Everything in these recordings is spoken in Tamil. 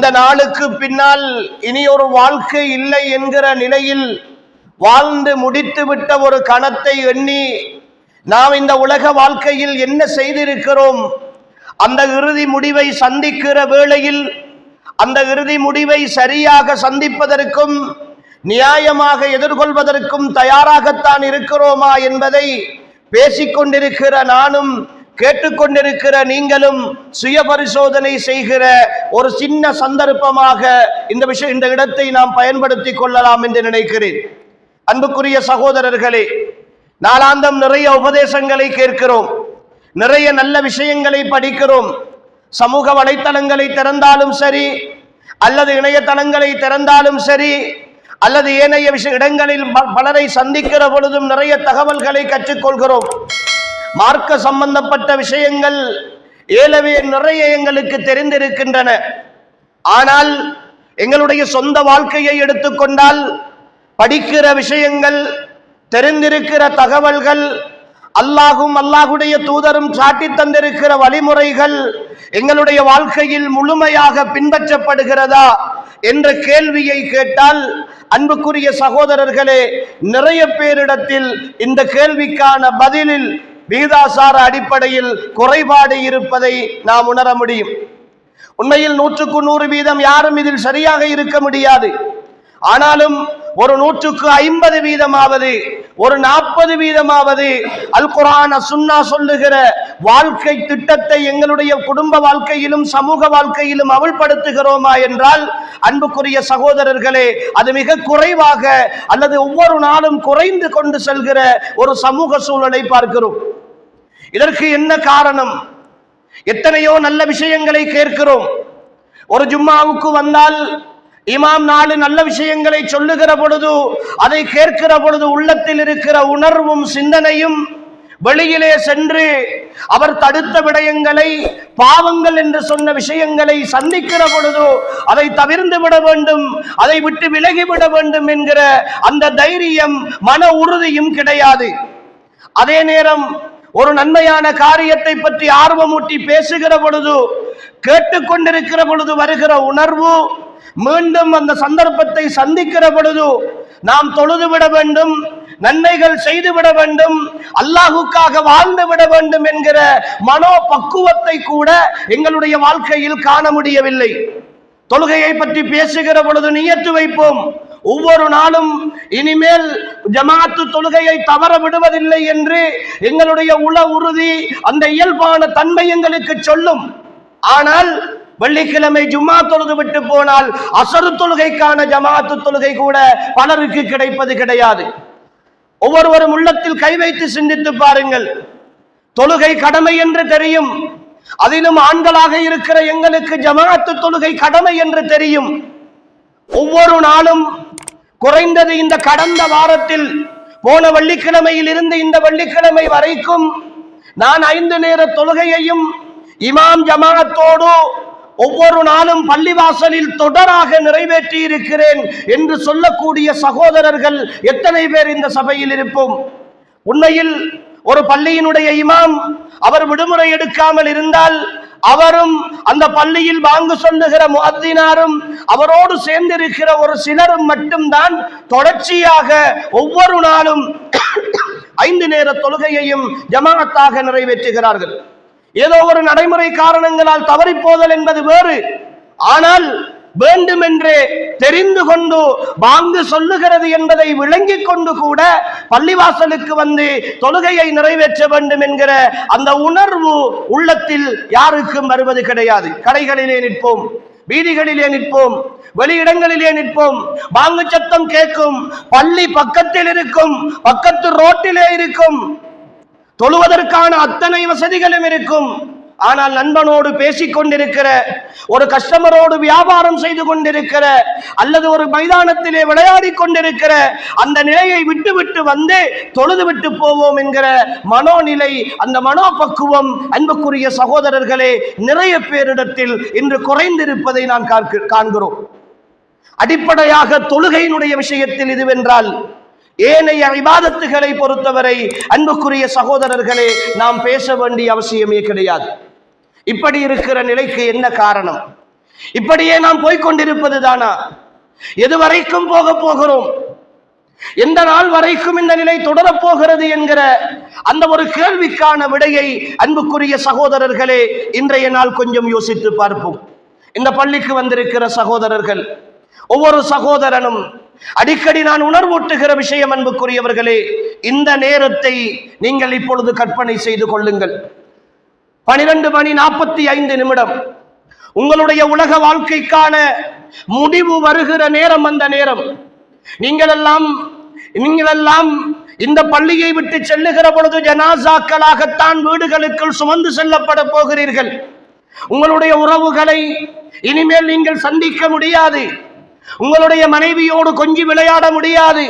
இந்த நாளுக்கு பின்னால் இனி ஒரு வாழ்க்கை இல்லை என்கிற நிலையில் வாழ்ந்து முடித்துவிட்ட ஒரு கணத்தை எண்ணி நாம் இந்த உலக வாழ்க்கையில் என்ன செய்திருக்கிறோம், அந்த இறுதி முடிவை சந்திக்கிற வேளையில் அந்த இறுதி முடிவை சரியாக சந்திப்பதற்கும் நியாயமாக எதிர்கொள்வதற்கும் தயாராகத்தான் இருக்கிறோமா என்பதை பேசிக்கொண்டிருக்கிற நானும் கேட்டுக்கொண்டிருக்கிற நீங்களும் சுய பரிசோதனை செய்கிற ஒரு சின்ன சந்தர்ப்பமாக இந்த இடத்தை நாம் பயன்படுத்திக் கொள்ளலாம் என்று நினைக்கிறேன். அன்புக்குரிய சகோதரர்களே, நாளாந்தம் நிறைய உபதேசங்களை கேட்கிறோம், நிறைய நல்ல விஷயங்களை படிக்கிறோம். சமூக வலைத்தளங்களை திறந்தாலும் சரி, அல்லது இணையதளங்களை திறந்தாலும் சரி, அல்லது ஏனைய இடங்களில் பலரை சந்திக்கிற பொழுதும் நிறைய தகவல்களை கற்றுக்கொள்கிறோம். மார்க்க சம்பந்தப்பட்ட விஷயங்கள் ஏலவே நிறைய எங்களுக்கு தெரிந்திருக்கின்றன. ஆனால் எங்களுடைய சொந்த வாழ்க்கையை எடுத்துக்கொண்டால் படிக்கிற விஷயங்கள், தெரிந்திருக்கிற தகவல்கள், அல்லாஹும் அல்லாஹுடைய தூதரும் சாட்டி தந்திருக்கிற வழிமுறைகள் எங்களுடைய வாழ்க்கையில் முழுமையாக பின்பற்றப்படுகிறதா என்ற கேள்வியை கேட்டால், அன்புக்குரிய சகோதரர்களே, நிறைய பேரிடத்தில் இந்த கேள்விக்கான பதிலில் விகிதாசார அடிப்படையில் குறைபாடு இருப்பதை நாம் உணர முடியும். உண்மையில் 100% யாரும் இதில் சரியாக இருக்க முடியாது. ஆனாலும் ஒரு 150%, ஒரு 40% அல் குர்ஆன் சுன்னா சொல்லுகிற வாழ்க்கை திட்டத்தை எங்களுடைய குடும்ப வாழ்க்கையிலும் சமூக வாழ்க்கையிலும் அமல்படுத்துகிறோமா என்றால், அன்புக்குரிய சகோதரர்களே, அது மிக குறைவாக அல்லது ஒவ்வொரு நாளும் குறைந்து கொண்டு செல்கிற ஒரு சமூக சூழலை பார்க்கிறோம். இதற்கு என்ன காரணம்? எத்தனையோ நல்ல விஷயங்களை கேட்கிறோம். ஒரு ஜும்மாவுக்கு வந்தால் இமாம் 4 நல்ல விஷயங்களை சொல்லுகிற பொழுது, அதை கேட்கிற பொழுது உள்ளத்தில் இருக்கிற உணர்வும் சிந்தனையும் வெளியிலே சென்று அவர் தடுத்த விடயங்களை, பாவங்கள் என்று சொன்ன விஷயங்களை சந்திக்கிற பொழுது அதை தவிர்த்து விட வேண்டும், அதை விட்டு விலகிவிட வேண்டும் என்கிற அந்த தைரியம், மன உறுதியும் கிடையாது. அதே நேரம் ஒரு நன்மையான காரியத்தை பற்றி ஆர்வமூட்டி பேசுகிற பொழுது, கேட்டுக்கொண்டிருக்கிற பொழுது வருகிற உணர்வு, மீண்டும் அந்த சந்தர்ப்பத்தை சந்திக்கிற பொழுது நாம் தொழுது விட வேண்டும், நன்மைகள் செய்து விட வேண்டும், அல்லாஹுக்காக வாழ்ந்து விட வேண்டும் என்கிற மனோ பக்குவத்தை கூட எங்களுடைய வாழ்க்கையில் காண முடியவில்லை. தொழுகையை பற்றி பேசுகிற பொழுது நியத்து வைப்போம், ஒவ்வொரு நாளும் இனிமேல் ஜமாத்து தொழுகையை தவற விடுவதில்லை என்று எங்களுடைய உள உறுதி, அந்த இயல்பான தன்மை எங்களுக்கு சொல்லும். ஆனால் வெள்ளிக்கிழமை ஜும்மா தொழுது விட்டு போனால் அசரு தொழுகைக்கான ஜமாத்து தொழுகை கூட பலருக்கு கிடைப்பது கிடையாது. ஒவ்வொருவரும் உள்ளத்தில் கை வைத்து சிந்தித்து பாருங்கள். தொழுகை கடமை என்று தெரியும், அதிலும் ஆண்களாக இருக்கிற எங்களுக்கு ஜமாத்து தொழுகை கடமை என்று தெரியும். ஒவ்வொரு நாளும் குறைந்தது இந்த கடந்த வாரத்தில் போன வெள்ளிக்கிழமையில் இருந்து இந்த வெள்ளிக்கிழமை வரைக்கும் நான் 5 நேர தொழுகையையும் இமாம் ஜமாஅத்தோடு ஒவ்வொரு நாளும் பள்ளிவாசலில் தொடராக நிறைவேற்றி இருக்கிறேன் என்று சொல்லக்கூடிய சகோதரர்கள் எத்தனை பேர் இந்த சபையில் இருப்போம்? உண்மையில் ஒரு பள்ளியினுடைய இமாம் அவர் விடுமுறை எடுக்காமல் இருந்தால், அவரும் அந்த பள்ளியில் பாங்கு சொல்லுகிற முஅத்தினாரும் அவரோடு சேர்ந்திருக்கிற ஒரு சிலரும் மட்டும்தான் தொடர்ச்சியாக ஒவ்வொரு நாளும் 5 நேர தொழுகையையும் ஜமாஅத்தாக நிறைவேற்றுகிறார்கள். ஏதோ ஒரு நடைமுறை காரணங்களால் தவறி போதல் என்பது வேறு. ஆனால் வேண்டுமென்றே தெரிந்து கொண்டு பாங்கு சொல்லுகிறது என்பதை விளங்கிக் கொண்டு கூட பள்ளிவாசலுக்கு வந்து தொழுகையை நிறைவேற்ற வேண்டும் என்கிற அந்த உணர்வு உள்ளத்தில் யாருக்கும் வருவது கிடையாது. கடைகளிலே நிற்போம், வீதிகளிலே நிற்போம், வெளியிடங்களிலே நிற்போம், பாங்கு சத்தம் கேட்கும், பள்ளி பக்கத்தில் இருக்கும், பக்கத்து ரோட்டிலே இருக்கும், தொழுவதற்கான அத்தனை வசதிகளும் இருக்கும். ஆனால் நண்பனோடு பேசிக் கொண்டிருக்கிற, ஒரு கஸ்டமரோடு வியாபாரம் செய்து கொண்டிருக்கிற, அல்லது ஒரு மைதானத்திலே விளையாடி கொண்டிருக்கிற அந்த நிலையை விட்டு விட்டு வந்து தொழுது விட்டு போவோம் என்கிற மனோநிலை, அந்த மனோபக்குவம் அன்புக்குரிய சகோதரர்களே நிறைய பேரிடத்தில் இன்று குறைந்திருப்பதை நான் காண்கிறோம். அடிப்படையாக தொழுகையினுடைய விஷயத்தில் இதுவென்றால், ஏனைய இபாதத்துகளை பொறுத்தவரை அன்புக்குரிய சகோதரர்களே நாம் பேச வேண்டிய அவசியமே கிடையாது. இப்படி இருக்கிற நிலைக்கு என்ன காரணம்? இப்படியே நாம் போய்கொண்டிருப்பது தானா? எது வரைக்கும் போக போகிறோம்? எந்த நாள் வரைக்கும் இந்த நிலை தொடரப் போகிறது என்கிற அந்த ஒரு கேள்விக்கான விடையை அன்புக்குரிய சகோதரர்களே இன்றைய நாள் கொஞ்சம் யோசித்து பார்ப்போம். இந்த பள்ளிக்கு வந்திருக்கிற சகோதரர்கள் ஒவ்வொரு சகோதரனும் அடிக்கடி நான் உணர்வூட்டுகிற விஷயம், அன்புக்குரியவர்களே, இந்த நேரத்தை நீங்கள் இப்பொழுது கற்பனை செய்து கொள்ளுங்கள். 12:45 உங்களுடைய உலக வாழ்க்கைக்கான முடிவு வருகிற நேரம். அந்த நேரம் நீங்கள் எல்லாம் இந்த பள்ளியை விட்டு செல்லுகிற பொழுது ஜனாசாக்களாகத்தான் வீடுகளுக்குள் சுமந்து செல்லப்பட போகிறீர்கள். உங்களுடைய உறவுகளை இனிமேல் நீங்கள் சந்திக்க முடியாது. உங்களுடைய மனைவியோடு கொஞ்சி விளையாட முடியாது.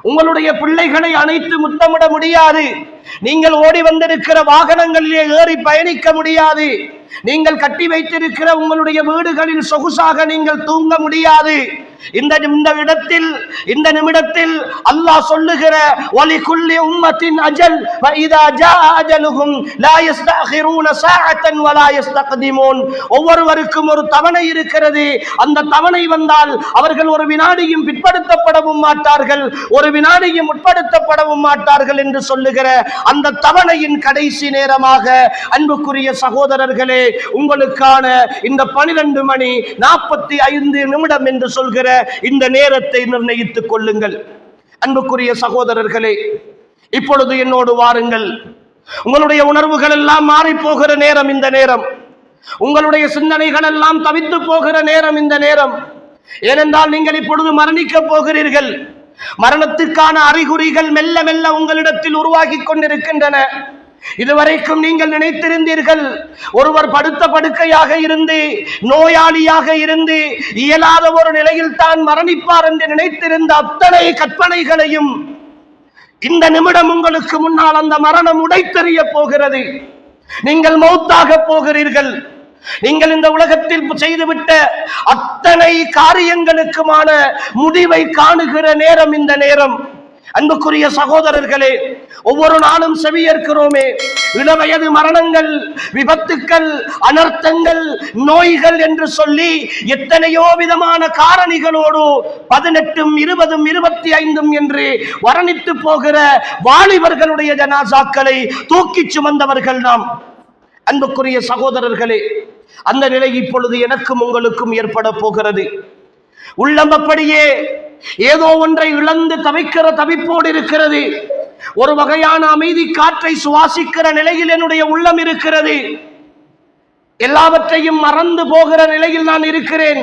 உங்களுடைய பிள்ளைகளை அணைத்து முத்தமிட முடியாது. நீங்கள் ஓடி வந்திருக்கிற வாகனங்களிலே ஏறி பயணிக்க முடியாது. நீங்கள் கட்டி வைத்திருக்கிற உங்களுடைய வீடுகளில் சொகுசாக நீங்கள் தூங்க முடியாது. இந்த நிமிடத்தில் அல்லாஹ் சொல்லுகிற வலிகுல்லி உம்மத்தின் அஜல் வஇதா ஜாஅ அஜலுஹும் லா யஸ்தஅகிரூன ஸாஅத்தன் வலா யஸ்தக்திமூன். ஒவ்வொருவருக்கும் ஒரு தவணை இருக்கிறது. அந்த தவணை வந்தால் அவர்கள் ஒரு வினாடியும் பிற்படுத்தப்படவும் மாட்டார்கள், ஒரு வினாடியும் உட்படுத்தப்படவும் மாட்டார்கள் என்று சொல்லுகிற அந்த தவணையின் கடைசி நேரமாக அன்புக்குரிய சகோதரர்களே, உங்களுக்கான இந்த 12:45 என்று சொல்கிற இந்த நேரத்தை நிர்ணயித்துக் கொள்ளுங்கள். அன்புக்குரிய சகோதரர்களே, இப்பொழுது என்னோடு வாருங்கள். உங்களுடைய உணர்வுகள் எல்லாம் மாறி போகிற நேரம் இந்த நேரம். உங்களுடைய சிந்தனைகள் எல்லாம் தவித்து போகிற நேரம் இந்த நேரம். ஏனென்றால் நீங்கள் இப்பொழுது மரணிக்க போகிறீர்கள். மரணத்திற்கான அறிகுறிகள் மெல்ல மெல்ல உங்களிடத்தில் உருவாகி கொண்டிருக்கின்றன. இதுவரைக்கும் நீங்கள் நினைத்திருந்தீர்கள், ஒருவர் படுத்த படுக்கையாக இருந்து நோயாளியாக இருந்து இயலாத ஒரு நிலையில் தான் மரணிப்பார் என்று நினைத்திருந்த அத்தனை கற்பனைகளையும் இந்த நிமிடம் உங்களுக்கு முன்னால் அந்த மரணம் உடைத்தெறிய போகிறது. நீங்கள் மௌத்தாக போகிறீர்கள். நீங்கள் இந்த உலகத்தில் செய்துவிட்ட அத்தனை காரியங்களுக்குமான முடிவை காணுகிற நேரம் இந்த நேரம். அன்புக்குரிய சகோதரர்களே, ஒவ்வொரு நாளும் செவியேற்கிறோமே, இளவயது மரணங்கள், விபத்துக்கள், அனர்த்தங்கள், நோய்கள் என்று சொல்லி எத்தனையோ விதமான காரணிகளோடு 18, 20, 25 என்று வர்ணித்து போகிற வாலிபர்களுடைய ஜனாசாக்களை தூக்கி சுமந்தவர்கள் நாம். அன்புக்குரிய சகோதரர்களே, அந்த நிலை இப்பொழுது எனக்கும் உங்களுக்கும் ஏற்பட போகிறது. உள்ளம் அப்படியே ஏதோ ஒன்றை இழந்து தவிக்கிற தவிப்போடு இருக்கிறது. ஒரு வகையான அமைதி காற்றை சுவாசிக்கிற நிலையில் என்னுடைய உள்ளம் இருக்கிறது. எல்லாவற்றையும் மறந்து போகிற நிலையில் நான் இருக்கிறேன்.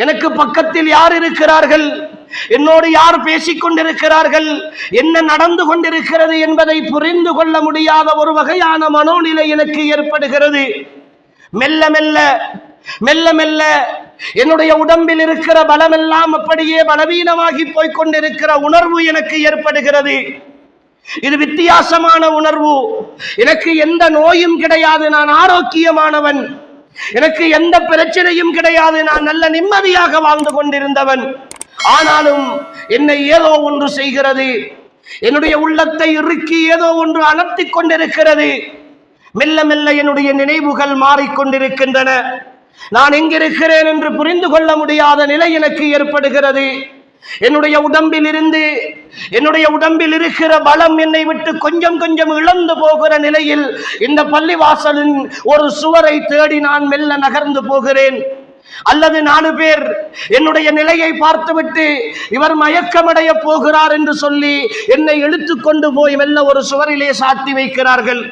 எனக்கு பக்கத்தில் யார் இருக்கிறார்கள், என்னோடு யார் பேசிக் கொண்டிருக்கிறார்கள், என்ன நடந்து கொண்டிருக்கிறது என்பதை புரிந்து கொள்ள முடியாத ஒரு வகையான மனோநிலை எனக்கு ஏற்படுகிறது. மெல்ல மெல்ல மெல்ல மெல்ல என்னுடைய உடம்பில் இருக்கிற பலமெல்லாம் அப்படியே பலவீனமாகி போய்கொண்டிருக்கிற உணர்வு எனக்கு ஏற்படுகிறது. இது வித்தியாசமான உணர்வு. எனக்கு எந்த நோயும் கிடையாது, நான் ஆரோக்கியமானவன். எனக்கு எந்த பிரச்சனையும் கிடையாது, நான் நல்ல நிம்மதியாக வாழ்ந்து கொண்டிருந்தவன். ஆனாலும் என்னை ஏதோ ஒன்று செய்கிறது. என்னுடைய உள்ளத்தை இறுக்கி ஏதோ ஒன்று அலர்த்தி கொண்டிருக்கிறது. மெல்ல மெல்ல என்னுடைய நினைவுகள் மாறிக்கொண்டிருக்கின்றன. நான் எங்கிருக்கிறேன் என்று புரிந்து கொள்ள முடியாத நிலை எனக்கு ஏற்படுகிறது. என்னுடைய உடம்பில் இருக்கிற பலம் என்னை விட்டு கொஞ்சம் கொஞ்சம் இழந்து போகிற நிலையில் இந்த பள்ளிவாசலின் ஒரு சுவரை தேடி நான் மெல்ல நகர்ந்து போகிறேன். அல்லது 4 பேர் என்னுடைய நிலையை பார்த்துவிட்டு இவர் மயக்கமடைய போகிறார் என்று சொல்லி என்னை இழுத்து கொண்டு போய் மெல்ல ஒரு சுவரிலே சாத்தி வைக்கிறார்கள்.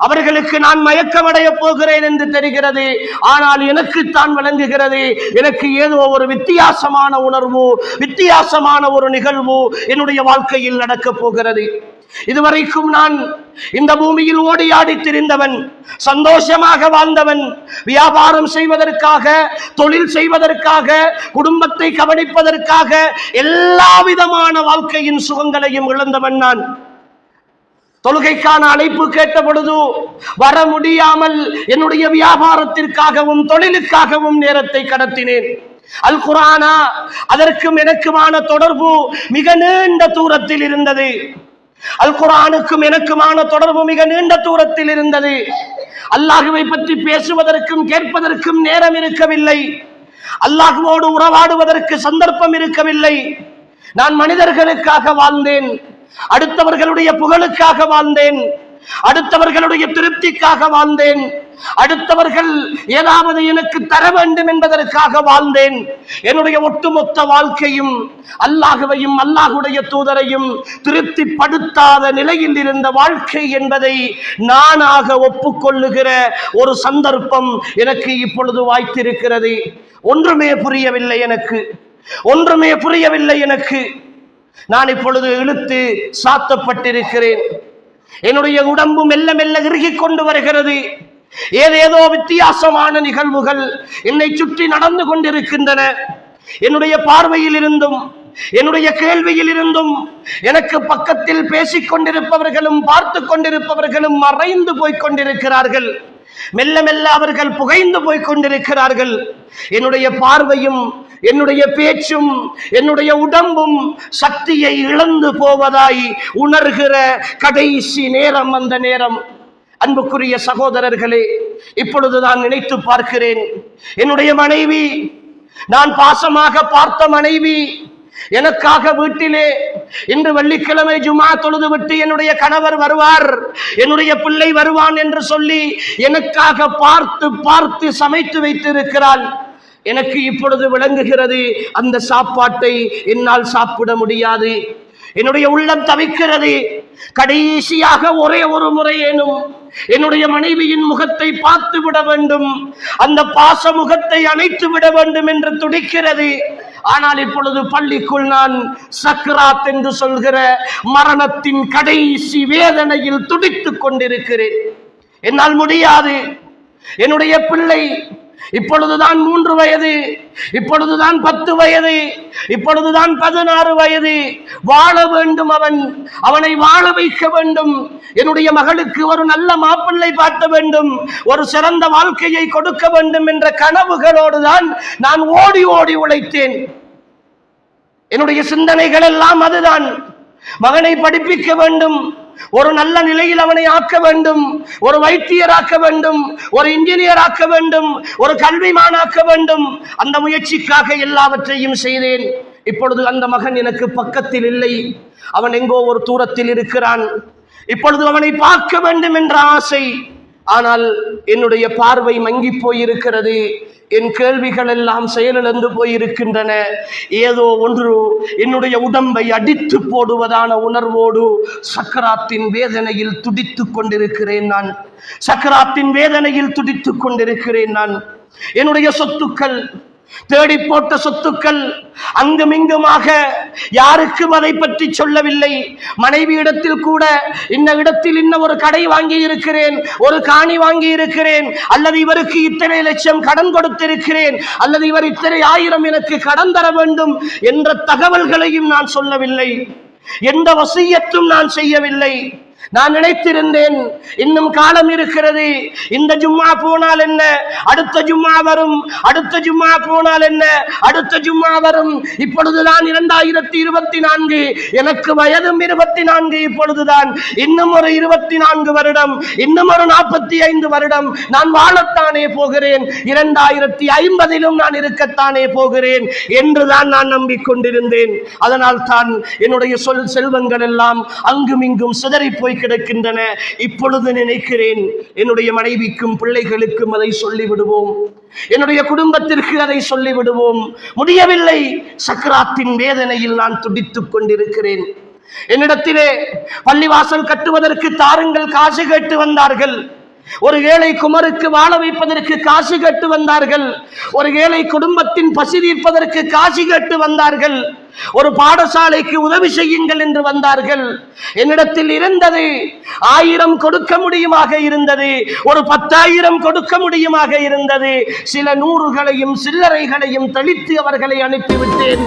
அவர்களுக்கு நான் மயக்கமடைய போகிறேன் என்று தெரிகிறது. ஆனால் எனக்கு தான் விளங்குகிறது, எனக்கு ஏதோ ஒரு வித்தியாசமான உணர்வு, வித்தியாசமான ஒரு நிகழ்வு என்னுடைய வாழ்க்கையில் நடக்கப் போகிறது. இதுவரைக்கும் நான் இந்த பூமியில் ஓடியாடி திரிந்தவன், சந்தோஷமாக வாழ்ந்தவன், வியாபாரம் செய்வதற்காக, தொழில் செய்வதற்காக, குடும்பத்தை கவனிப்பதற்காக எல்லா விதமான வாழ்க்கையின் சுகங்களையும் இழந்தவன் நான். தொழுகைக்கான அழைப்பு கேட்ட பொழுது வர முடியாமல் என்னுடைய வியாபாரத்திற்காகவும் தொழிலுக்காகவும் நேரத்தை கடத்தினேன். அல் குர்ஆனா அதற்கும் எனக்குமான தொடர்பு மிக நீண்ட தூரத்தில் இருந்தது. அல் குர்ஆனுக்கும் எனக்குமான தொடர்பு மிக நீண்ட தூரத்தில் இருந்தது. அல்லாஹ்வை பற்றி பேசுவதற்கும் கேட்பதற்கும் நேரம் இருக்கவில்லை. அல்லாஹ்வோடு உறவாடுவதற்கு சந்தர்ப்பம் இருக்கவில்லை. நான் மனிதர்களுக்காக வாழ்ந்தேன், அடுத்தவர்களுடைய புகழுக்காக வாழ்ந்தேன், அடுத்தவர்களுடைய திருப்திக்காக வாழ்ந்தேன், அடுத்தவர்கள் ஏதாவது எனக்கு தர வேண்டும் என்பதற்காக வாழ்ந்தேன். என்னுடைய ஒட்டுமொத்த வாழ்க்கையும் அல்லாஹ்வையும் அல்லாஹ்வுடைய தூதரையும் திருப்திப்படுத்தாத நிலையில் இருந்த வாழ்க்கை என்பதை நானாக ஒப்புக்கொள்ளுகிற ஒரு சந்தர்ப்பம் எனக்கு இப்பொழுது வாய்த்திருக்கிறது. ஒன்றுமே புரியவில்லை எனக்கு. நான் இப்பொழுது இழுத்து சாத்தப்பட்டிருக்கிறேன். என்னுடைய உடம்பு மெல்ல மெல்ல இறுகிக் கொண்டு வருகிறது. ஏதேதோ வித்தியாசமான நிகழ்வுகள் என்னை சுற்றி நடந்து கொண்டிருக்கின்றன. என்னுடைய பார்வையில் இருந்தும் என்னுடைய கேள்வியில் இருந்தும் எனக்கு பக்கத்தில் பேசிக் கொண்டிருப்பவர்களும் பார்த்து கொண்டிருப்பவர்களும் மறைந்து போய்க் கொண்டிருக்கிறார்கள். மெல்ல மெல்ல அவர்கள் புகைந்து போய்க் கொண்டிருக்கிறார்கள். என்னுடைய பார்வையும் என்னுடைய பேச்சும் என்னுடைய உடம்பும் சக்தியை இழந்து போவதாய் உணர்கிற கடைசி நேரம் அந்த நேரம். அன்புக்குரிய சகோதரர்களே, இப்பொழுது நான் நினைத்து பார்க்கிறேன். என்னுடைய மனைவி, நான் பாசமாக பார்த்த மனைவி, எனக்காக வீட்டிலே இன்று வெள்ளிக்கிழமை ஜுமா தொழுது விட்டு என்னுடைய கணவர் வருவார், என்னுடைய பிள்ளை வருவான் என்று சொல்லி எனக்காக பார்த்து பார்த்து சமைத்து வைத்திருக்கிறாள். எனக்கு இப்பொழுது விளங்குகிறது, அந்த சாப்பாட்டை என்னால் சாப்பிட முடியாது. என்னுடைய உள்ளம் தவிக்கிறது. கடைசியாக ஒரே ஒரு முறையேனும் என்னுடைய மனைவியின் முகத்தை பார்த்து விட வேண்டும், அந்த பாச முகத்தை அணைத்து விட வேண்டும் என்று துடிக்கிறது. ஆனால் இப்பொழுது பள்ளிக்குள் நான் சக்ராத் என்று சொல்கிற மரணத்தின் கடைசி வேதனையில் துடித்துக் கொண்டிருக்கிறேன். என்னால் முடியாது. என்னுடைய பிள்ளை இப்பொழுதுதான் 3 வயது, இப்பொழுதுதான் 10 வயது, இப்பொழுதுதான் 16 வயது. வாழ வேண்டும், அவனை வாழ வைக்க வேண்டும். என்னுடைய மகளுக்கு ஒரு நல்ல மாப்பிள்ளை பார்க்க வேண்டும், ஒரு சிறந்த வாழ்க்கையை கொடுக்க வேண்டும் என்ற கனவுகளோடு தான் நான் ஓடி ஓடி உழைத்தேன். என்னுடைய சிந்தனைகள் எல்லாம் அதுதான். மகனை படிப்பிக்க வேண்டும், ஒரு நல்ல நிலையில் அவனை ஆக்க வேண்டும், ஒரு வைத்தியராக்க வேண்டும், ஒரு இன்ஜினியர் ஆக்க வேண்டும், ஒரு கல்விமானாக்க வேண்டும். அந்த முயற்சிக்காக எல்லாவற்றையும் செய்தேன். இப்பொழுது அந்த மகன் எனக்கு பக்கத்தில் இல்லை, அவன் எங்கோ ஒரு தூரத்தில் இருக்கிறான். இப்பொழுது அவனை பார்க்க வேண்டும் என்ற ஆசை. ஆனால் என்னுடைய பார்வை மங்கி போயிருக்கிறது. என் கேள்விகள் எல்லாம் செயலிழந்து போயிருக்கின்றன. ஏதோ ஒன்று என்னுடைய உடம்பை அடித்து போடுவதான உணர்வோடு சக்கராத்தின் வேதனையில் துடித்துக் கொண்டிருக்கிறேன் நான். சக்கராத்தின் வேதனையில் துடித்துக் கொண்டிருக்கிறேன் நான். என்னுடைய சொத்துக்கள், தேடி போட்ட சொத்துக்கள் அங்குமிங்குமாக யாருக்கும் அதை பற்றி சொல்லவில்லை. மனைவி இடத்தில் கூட இந்த இடத்தில் இன்னும் ஒரு கடை வாங்கி இருக்கிறேன், ஒரு காணி வாங்கி இருக்கிறேன், அல்லது இவருக்கு இத்தனை லட்சம் கடன் கொடுத்திருக்கிறேன், அல்லது இவர் இத்தனை ஆயிரம் எனக்கு கடன் தர வேண்டும் என்ற தகவல்களையும் நான் சொல்லவில்லை. எந்த வசியத்தும் நான் செய்யவில்லை. நான் நினைத்திருந்தேன், இன்னும் காலம் இருக்கிறது, இந்த ஜும்மா போனால் என்ன, அடுத்த ஜும்மா வரும், அடுத்த ஜும்மா போனால் என்ன, அடுத்த ஜும்மா வரும். இப்பொழுதுதான் 2024, எனக்கு வயதும் 24. இப்பொழுதுதான் இன்னும் ஒரு 24 வருடம், இன்னும் ஒரு 45 வருடம் நான் வாழத்தானே போகிறேன், 2050 நான் இருக்கத்தானே போகிறேன் என்றுதான் நான் நம்பிக்கொண்டிருந்தேன். அதனால் தான் என்னுடைய செல்வங்கள் எல்லாம் அங்கும் இங்கும் சிதறி போய் கிடக்கின்றன. இப்பொழுது நினைக்கிறேன், என்னுடைய மனைவிக்கும் பிள்ளைகளுக்கும் அதை சொல்லிவிடுவோம், என்னுடைய குடும்பத்திற்கு அதை சொல்லிவிடுவோம். முடியவில்லை. சக்கராத்தின் வேதனையில் நான் துடித்துக் கொண்டிருக்கிறேன். என்னிடத்திலே பள்ளிவாசல் கட்டுவதற்கு தாருங்கள் காசு கேட்டு வந்தார்கள். ஒரு ஏழை குமருக்கு வாழ வைப்பதற்கு காசு கேட்டு வந்தார்கள். ஒரு ஏழை குடும்பத்தின் பசி தீர்ப்பதற்கு காசு கேட்டு வந்தார்கள். ஒரு பாடசாலைக்கு உதவி செய்யுங்கள் என்று வந்தார்கள். என்னிடத்தில் இருந்தது 1000 கொடுக்க முடியுமாக இருந்தது, ஒரு 10,000 கொடுக்க முடியுமாக இருந்தது. சில 100களையும் சில்லறைகளையும் தெளித்து அவர்களை அனுப்பிவிட்டேன்.